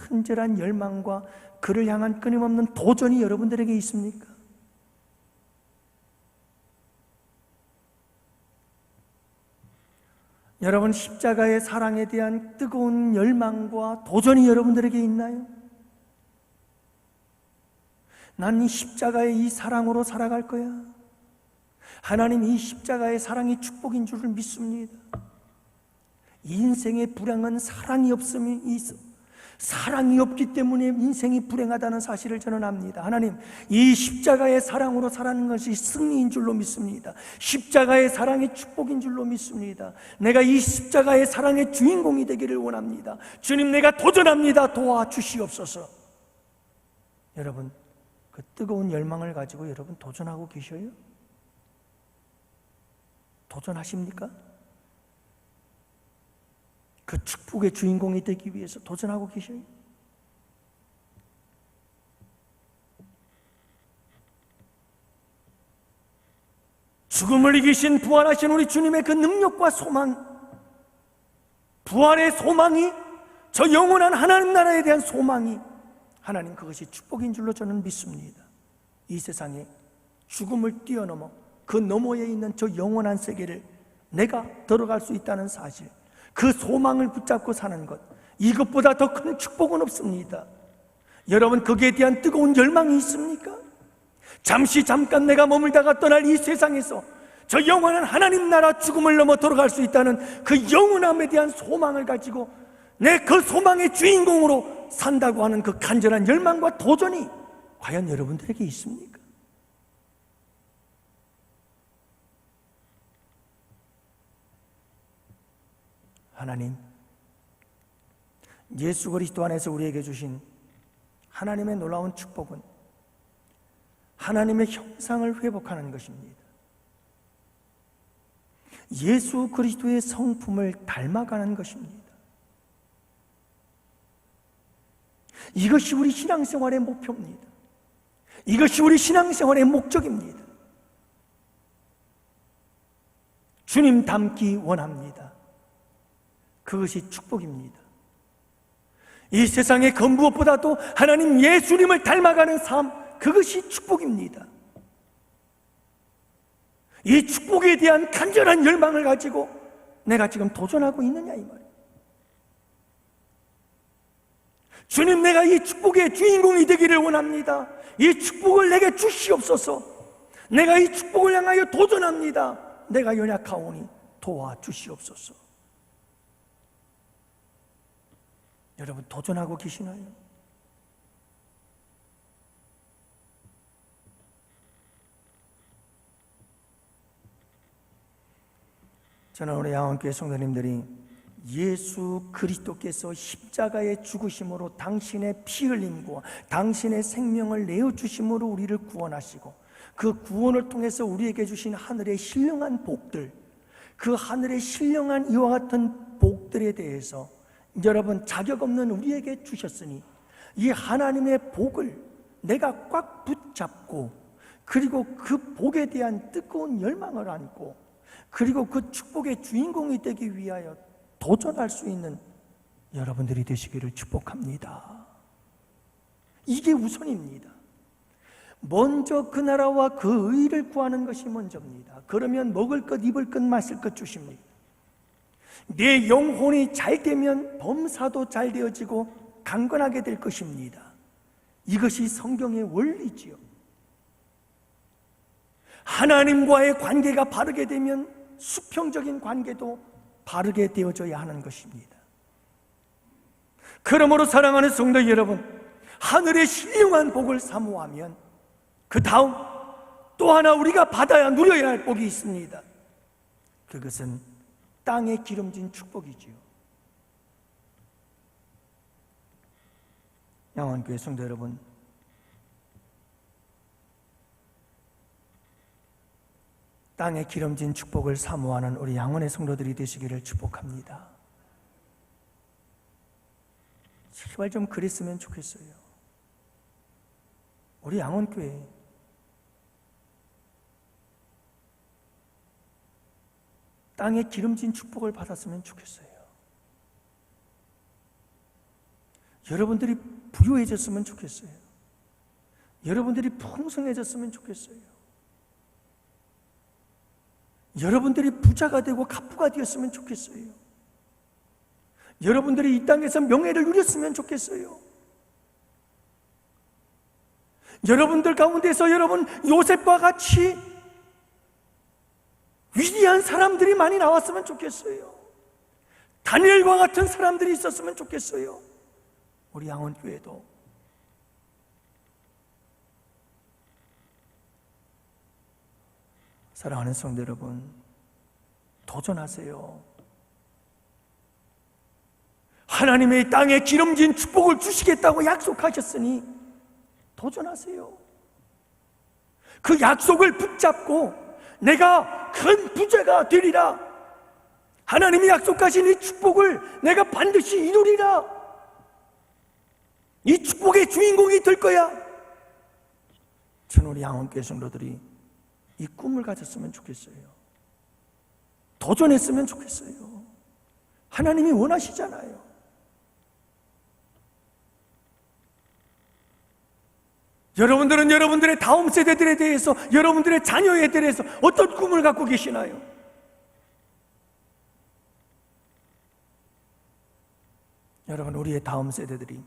간절한 열망과 그를 향한 끊임없는 도전이 여러분들에게 있습니까? 여러분, 십자가의 사랑에 대한 뜨거운 열망과 도전이 여러분들에게 있나요? 난 이 십자가의 이 사랑으로 살아갈 거야. 하나님, 이 십자가의 사랑이 축복인 줄을 믿습니다. 인생의 불행은 사랑이 없음이 있어. 사랑이 없기 때문에 인생이 불행하다는 사실을 저는 압니다. 하나님, 이 십자가의 사랑으로 살아가는 것이 승리인 줄로 믿습니다. 십자가의 사랑이 축복인 줄로 믿습니다. 내가 이 십자가의 사랑의 주인공이 되기를 원합니다. 주님, 내가 도전합니다. 도와주시옵소서. 여러분, 그 뜨거운 열망을 가지고 여러분 도전하고 계셔요? 도전하십니까? 그 축복의 주인공이 되기 위해서 도전하고 계셔요? 죽음을 이기신 부활하신 우리 주님의 그 능력과 소망, 부활의 소망이, 저 영원한 하나님 나라에 대한 소망이, 하나님, 그것이 축복인 줄로 저는 믿습니다. 이 세상에 죽음을 뛰어넘어 그 너머에 있는 저 영원한 세계를 내가 들어갈 수 있다는 사실, 그 소망을 붙잡고 사는 것, 이것보다 더 큰 축복은 없습니다. 여러분, 거기에 대한 뜨거운 열망이 있습니까? 잠깐 내가 머물다가 떠날 이 세상에서 저 영원한 하나님 나라, 죽음을 넘어 들어갈 수 있다는 그 영원함에 대한 소망을 가지고 내 그 소망의 주인공으로 산다고 하는 그 간절한 열망과 도전이 과연 여러분들에게 있습니까? 하나님, 예수 그리스도 안에서 우리에게 주신 하나님의 놀라운 축복은 하나님의 형상을 회복하는 것입니다. 예수 그리스도의 성품을 닮아가는 것입니다. 이것이 우리 신앙생활의 목표입니다. 이것이 우리 신앙생활의 목적입니다. 주님 닮기 원합니다. 그것이 축복입니다. 이 세상의 그 무엇보다도 하나님 예수님을 닮아가는 삶, 그것이 축복입니다. 이 축복에 대한 간절한 열망을 가지고 내가 지금 도전하고 있느냐, 이 말이에요. 주님, 내가 이 축복의 주인공이 되기를 원합니다. 이 축복을 내게 주시옵소서. 내가 이 축복을 향하여 도전합니다. 내가 연약하오니 도와주시옵소서. 여러분, 도전하고 계시나요? 저는 우리 양원교회 성도님들이 예수 그리스도께서 십자가의 죽으심으로 당신의 피 흘림과 당신의 생명을 내어주심으로 우리를 구원하시고 그 구원을 통해서 우리에게 주신 하늘의 신령한 복들, 그 하늘의 신령한 이와 같은 복들에 대해서 여러분, 자격 없는 우리에게 주셨으니 이 하나님의 복을 내가 꽉 붙잡고, 그리고 그 복에 대한 뜨거운 열망을 안고, 그리고 그 축복의 주인공이 되기 위하여 도전할 수 있는 여러분들이 되시기를 축복합니다. 이게 우선입니다. 먼저 그 나라와 그 의를 구하는 것이 먼저입니다. 그러면 먹을 것, 입을 것, 마실 것 주십니다. 내 영혼이 잘 되면 범사도 잘 되어지고 강건하게 될 것입니다. 이것이 성경의 원리지요. 하나님과의 관계가 바르게 되면 수평적인 관계도 바르게 되어져야 하는 것입니다. 그러므로 사랑하는 성도 여러분, 하늘의 신령한 복을 사모하면 그 다음 또 하나 우리가 받아야 누려야 할 복이 있습니다. 그것은 땅에 기름진 축복이지요. 양원교회 성도 여러분, 땅에 기름진 축복을 사모하는 우리 양원의 성도들이 되시기를 축복합니다. 제발 좀 그랬으면 좋겠어요. 우리 양원교회 땅에 기름진 축복을 받았으면 좋겠어요. 여러분들이 부유해졌으면 좋겠어요. 여러분들이 풍성해졌으면 좋겠어요. 여러분들이 부자가 되고 갑부가 되었으면 좋겠어요. 여러분들이 이 땅에서 명예를 누렸으면 좋겠어요. 여러분들 가운데서 여러분 요셉과 같이 위대한 사람들이 많이 나왔으면 좋겠어요. 다니엘과 같은 사람들이 있었으면 좋겠어요. 우리 양원교회도 사랑하는 성도 여러분, 도전하세요. 하나님의 땅에 기름진 축복을 주시겠다고 약속하셨으니 도전하세요. 그 약속을 붙잡고 내가 큰 부자가 되리라, 하나님이 약속하신 이 축복을 내가 반드시 이루리라, 이 축복의 주인공이 될 거야. 저는 우리 양원교회 성도들이 이 꿈을 가졌으면 좋겠어요. 도전했으면 좋겠어요. 하나님이 원하시잖아요. 여러분들은 여러분들의 다음 세대들에 대해서, 여러분들의 자녀에 대해서 어떤 꿈을 갖고 계시나요? 여러분, 우리의 다음 세대들이,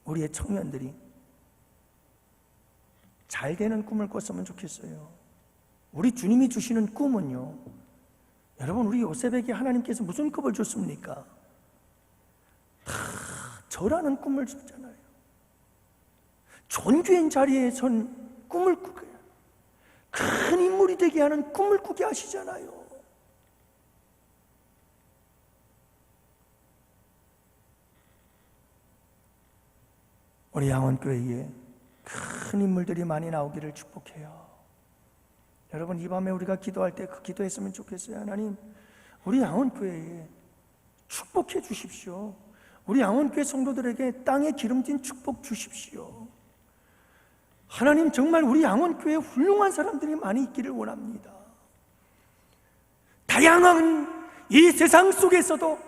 우리의 청년들이 잘 되는 꿈을 꿨으면 좋겠어요. 우리 주님이 주시는 꿈은요, 여러분, 우리 요셉에게 하나님께서 무슨 꿈을 줬습니까? 다 저라는 꿈을 줬잖아요. 존귀한 자리에 선 꿈을 꾸게, 큰 인물이 되게 하는 꿈을 꾸게 하시잖아요. 우리 양원교회에 큰 인물들이 많이 나오기를 축복해요. 여러분, 이 밤에 우리가 기도할 때 그 기도했으면 좋겠어요. 하나님, 우리 양원교회에 축복해 주십시오. 우리 양원교회 성도들에게 땅에 기름진 축복 주십시오. 하나님, 정말 우리 양원교회에 훌륭한 사람들이 많이 있기를 원합니다. 다양한 이 세상 속에서도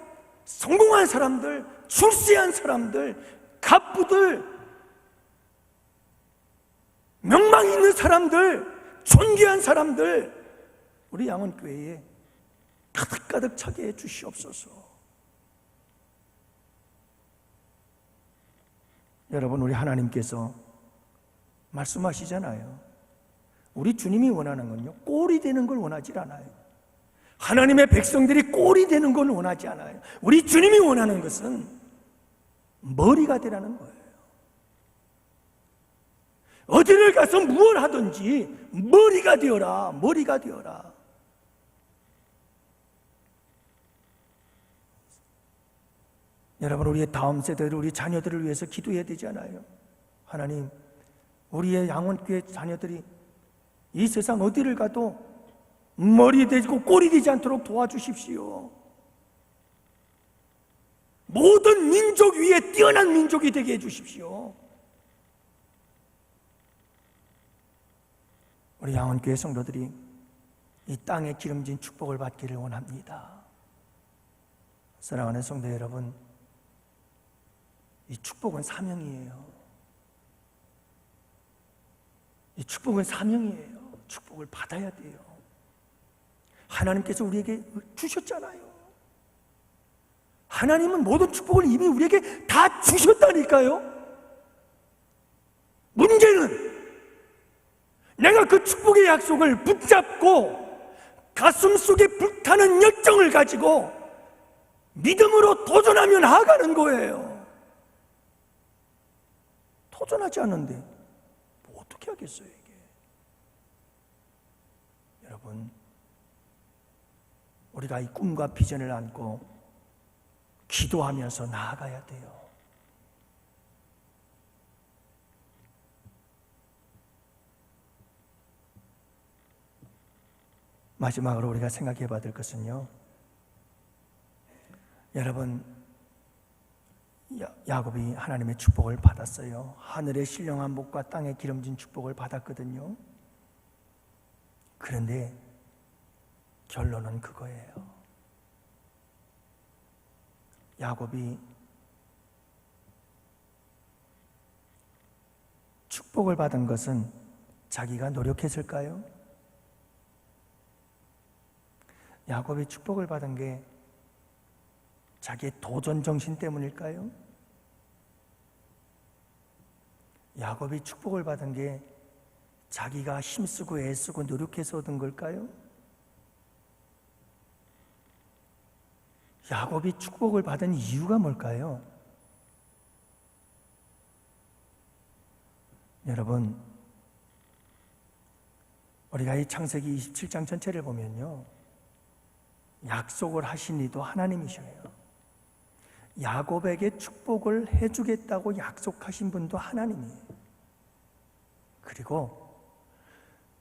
성공한 사람들, 출세한 사람들, 갑부들, 명망 있는 사람들, 존귀한 사람들, 우리 양원교회에 가득가득 차게 해 주시옵소서. 여러분, 우리 하나님께서 말씀하시잖아요. 우리 주님이 원하는 건요, 꼴이 되는 걸 원하지 않아요. 하나님의 백성들이 꼴이 되는 걸 원하지 않아요. 우리 주님이 원하는 것은 머리가 되라는 거예요. 어디를 가서 무엇을 하든지 머리가 되어라, 머리가 되어라. 여러분, 우리의 다음 세대들, 우리 자녀들을 위해서 기도해야 되지 않아요? 하나님, 우리의 양원교회 자녀들이 이 세상 어디를 가도 머리 되고 꼴이 되지 않도록 도와주십시오. 모든 민족 위에 뛰어난 민족이 되게 해주십시오. 우리 양원교회 성도들이 이 땅에 기름진 축복을 받기를 원합니다. 사랑하는 성도 여러분, 이 축복은 사명이에요. 이 축복은 사명이에요. 축복을 받아야 돼요. 하나님께서 우리에게 주셨잖아요. 하나님은 모든 축복을 이미 우리에게 다 주셨다니까요. 문제는 내가 그 축복의 약속을 붙잡고 가슴 속에 불타는 열정을 가지고 믿음으로 도전하며 나아가는 거예요. 도전하지 않는데 뭐 어떻게 하겠어요, 이게? 여러분, 우리가 이 꿈과 비전을 안고 기도하면서 나아가야 돼요. 마지막으로 우리가 생각해 봐야 될 것은요, 여러분, 야곱이 하나님의 축복을 받았어요. 하늘의 신령한 복과 땅에 기름진 축복을 받았거든요. 그런데 결론은 그거예요. 야곱이 축복을 받은 것은 자기가 노력했을까요? 야곱이 축복을 받은 게 자기의 도전 정신 때문일까요? 야곱이 축복을 받은 게 자기가 힘쓰고 애쓰고 노력해서 얻은 걸까요? 야곱이 축복을 받은 이유가 뭘까요? 여러분, 우리가 이 창세기 27장 전체를 보면요, 약속을 하신 이도 하나님이셔요. 야곱에게 축복을 해주겠다고 약속하신 분도 하나님이에요. 그리고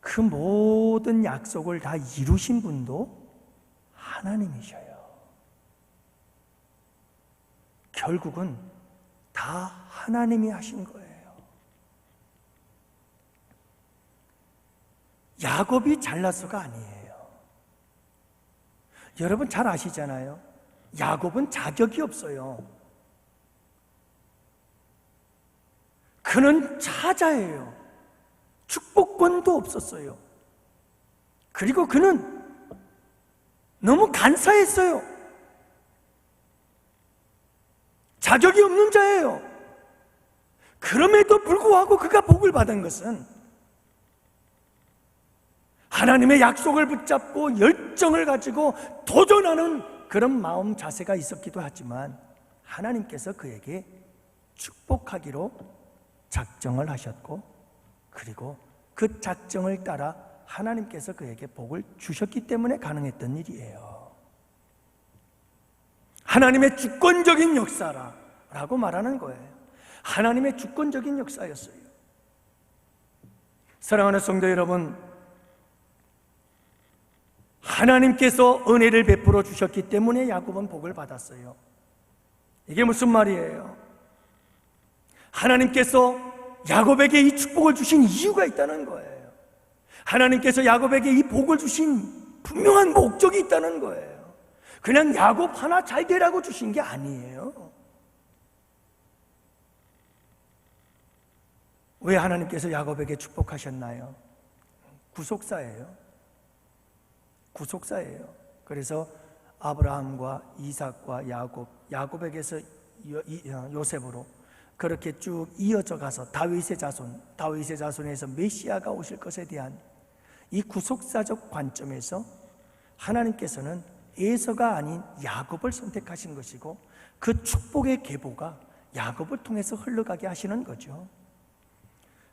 그 모든 약속을 다 이루신 분도 하나님이셔요. 결국은 다 하나님이 하신 거예요. 야곱이 잘나서가 아니에요. 여러분 잘 아시잖아요. 야곱은 자격이 없어요. 그는 차자예요. 축복권도 없었어요. 그리고 그는 너무 간사했어요. 자격이 없는 자예요. 그럼에도 불구하고 그가 복을 받은 것은 하나님의 약속을 붙잡고 열정을 가지고 도전하는 그런 마음 자세가 있었기도 하지만 하나님께서 그에게 축복하기로 작정을 하셨고, 그리고 그 작정을 따라 하나님께서 그에게 복을 주셨기 때문에 가능했던 일이에요. 하나님의 주권적인 역사라고 말하는 거예요. 하나님의 주권적인 역사였어요. 사랑하는 성도 여러분, 하나님께서 은혜를 베풀어 주셨기 때문에 야곱은 복을 받았어요. 이게 무슨 말이에요? 하나님께서 야곱에게 이 축복을 주신 이유가 있다는 거예요. 하나님께서 야곱에게 이 복을 주신 분명한 목적이 있다는 거예요. 그냥 야곱 하나 잘 되라고 주신 게 아니에요. 왜 하나님께서 야곱에게 축복하셨나요? 구속사예요. 구속사예요. 그래서 아브라함과 이삭과 야곱에게서 요셉으로 그렇게 쭉 이어져 가서 다윗의 자손에서 메시아가 오실 것에 대한 이 구속사적 관점에서 하나님께서는 에서가 아닌 야곱을 선택하신 것이고, 그 축복의 계보가 야곱을 통해서 흘러가게 하시는 거죠.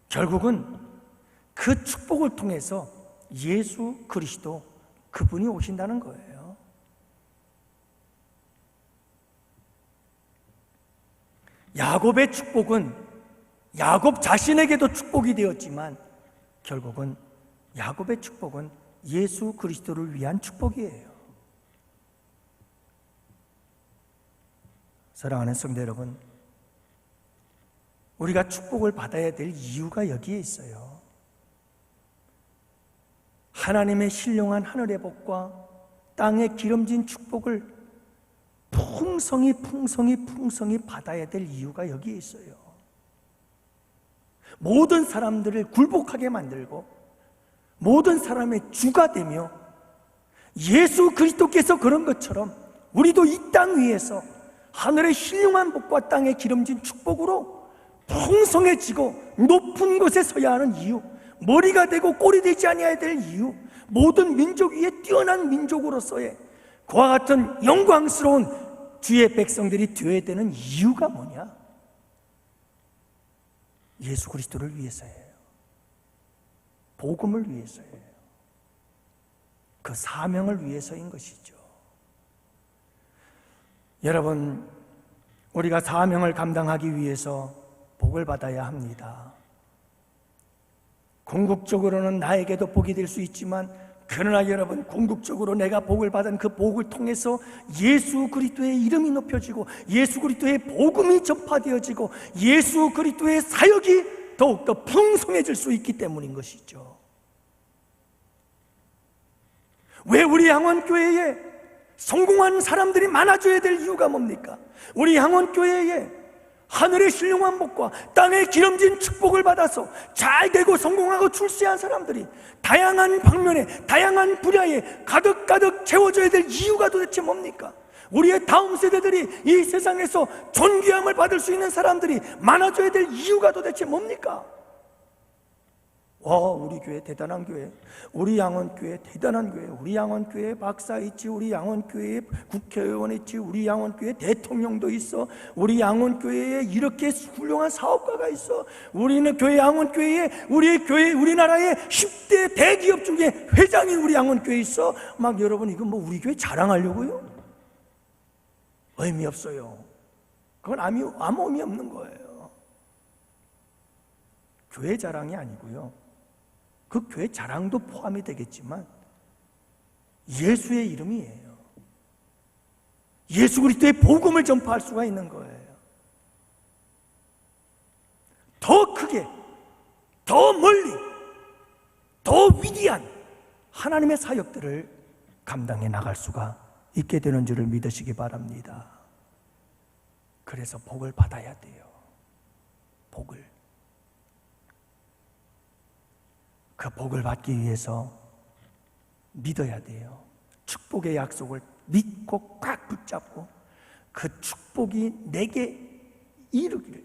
결국은 그 축복을 통해서 예수 그리스도, 그분이 오신다는 거예요. 야곱의 축복은 야곱 자신에게도 축복이 되었지만 결국은 야곱의 축복은 예수 그리스도를 위한 축복이에요. 사랑하는 성도 여러분, 우리가 축복을 받아야 될 이유가 여기에 있어요. 하나님의 신령한 하늘의 복과 땅의 기름진 축복을 풍성히 받아야 될 이유가 여기에 있어요. 모든 사람들을 굴복하게 만들고 모든 사람의 주가 되며, 예수 그리스도께서 그런 것처럼 우리도 이 땅 위에서 하늘의 신령한 복과 땅의 기름진 축복으로 풍성해지고 높은 곳에 서야 하는 이유, 머리가 되고 꼴이 되지 아니해야 될 이유, 모든 민족 위에 뛰어난 민족으로서의 그와 같은 영광스러운 주의 백성들이 되어야 되는 이유가 뭐냐? 예수 그리스도를 위해서예요. 복음을 위해서예요. 그 사명을 위해서인 것이죠. 여러분, 우리가 사명을 감당하기 위해서 복을 받아야 합니다. 궁극적으로는 나에게도 복이 될 수 있지만, 그러나 여러분, 궁극적으로 내가 복을 받은 그 복을 통해서 예수 그리스도의 이름이 높여지고 예수 그리스도의 복음이 전파되어지고 예수 그리스도의 사역이 더욱더 풍성해질 수 있기 때문인 것이죠. 왜 우리 양원교회에 성공한 사람들이 많아져야 될 이유가 뭡니까? 우리 양원교회에 하늘의 신령한 복과 땅의 기름진 축복을 받아서 잘 되고 성공하고 출세한 사람들이 다양한 방면에, 다양한 분야에 가득가득 채워져야 될 이유가 도대체 뭡니까? 우리의 다음 세대들이 이 세상에서 존귀함을 받을 수 있는 사람들이 많아져야 될 이유가 도대체 뭡니까? 우리 교회 대단한 교회, 우리 양원교회 대단한 교회, 우리 양원교회 박사 있지, 우리 양원교회에 국회의원 있지, 우리 양원교회 대통령도 있어, 우리 양원교회에 이렇게 훌륭한 사업가가 있어, 우리는 교회 양원교회에 우리 교회, 우리나라의 10대 대기업 중에 회장이 우리 양원교회에 있어. 막 여러분, 이거 뭐 우리 교회 자랑하려고요? 의미 없어요. 그건 아무 의미 없는 거예요. 교회 자랑이 아니고요, 그 교회 자랑도 포함이 되겠지만 예수의 이름이에요. 예수 그리스도의 복음을 전파할 수가 있는 거예요. 더 크게, 더 멀리, 더 위대한 하나님의 사역들을 감당해 나갈 수가 있게 되는 줄을 믿으시기 바랍니다. 그래서 복을 받아야 돼요. 복을. 그 복을 받기 위해서 믿어야 돼요. 축복의 약속을 믿고 꽉 붙잡고 그 축복이 내게 이루기를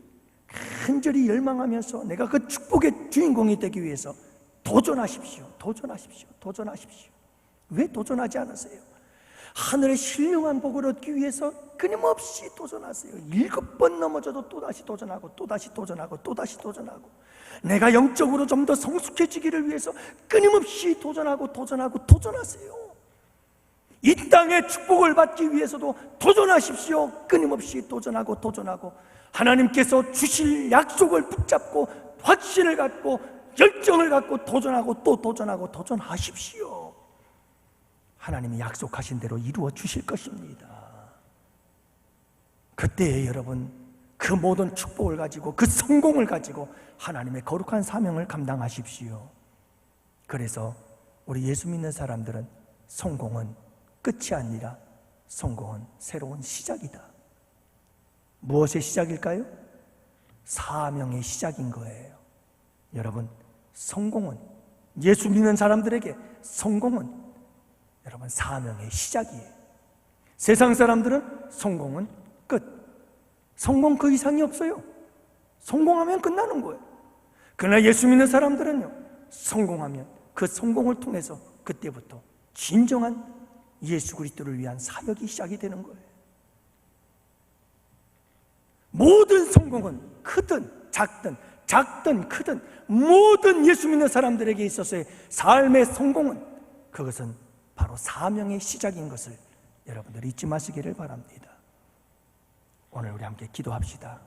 간절히 열망하면서 내가 그 축복의 주인공이 되기 위해서 도전하십시오. 도전하십시오. 도전하십시오. 왜 도전하지 않으세요? 하늘의 신령한 복을 얻기 위해서 끊임없이 도전하세요. 7번 넘어져도 또다시 도전하고 또다시 도전하고 또다시 도전하고, 내가 영적으로 좀 더 성숙해지기를 위해서 끊임없이 도전하고 도전하고 도전하세요. 이 땅의 축복을 받기 위해서도 도전하십시오. 끊임없이 도전하고 도전하고, 하나님께서 주실 약속을 붙잡고 확신을 갖고 열정을 갖고 도전하고 또 도전하고 도전하십시오. 하나님이 약속하신 대로 이루어 주실 것입니다. 그때에 여러분, 그 모든 축복을 가지고 그 성공을 가지고 하나님의 거룩한 사명을 감당하십시오. 그래서 우리 예수 믿는 사람들은 성공은 끝이 아니라 성공은 새로운 시작이다. 무엇의 시작일까요? 사명의 시작인 거예요. 여러분, 성공은, 예수 믿는 사람들에게 성공은 여러분 사명의 시작이에요. 세상 사람들은 성공은 끝, 성공 그 이상이 없어요. 성공하면 끝나는 거예요. 그러나 예수 믿는 사람들은요, 성공하면 그 성공을 통해서 그때부터 진정한 예수 그리스도를 위한 사역이 시작이 되는 거예요. 모든 성공은 크든 작든, 작든 크든, 모든 예수 믿는 사람들에게 있어서의 삶의 성공은, 그것은 바로 사명의 시작인 것을 여러분들 잊지 마시기를 바랍니다. 오늘 우리 함께 기도합시다.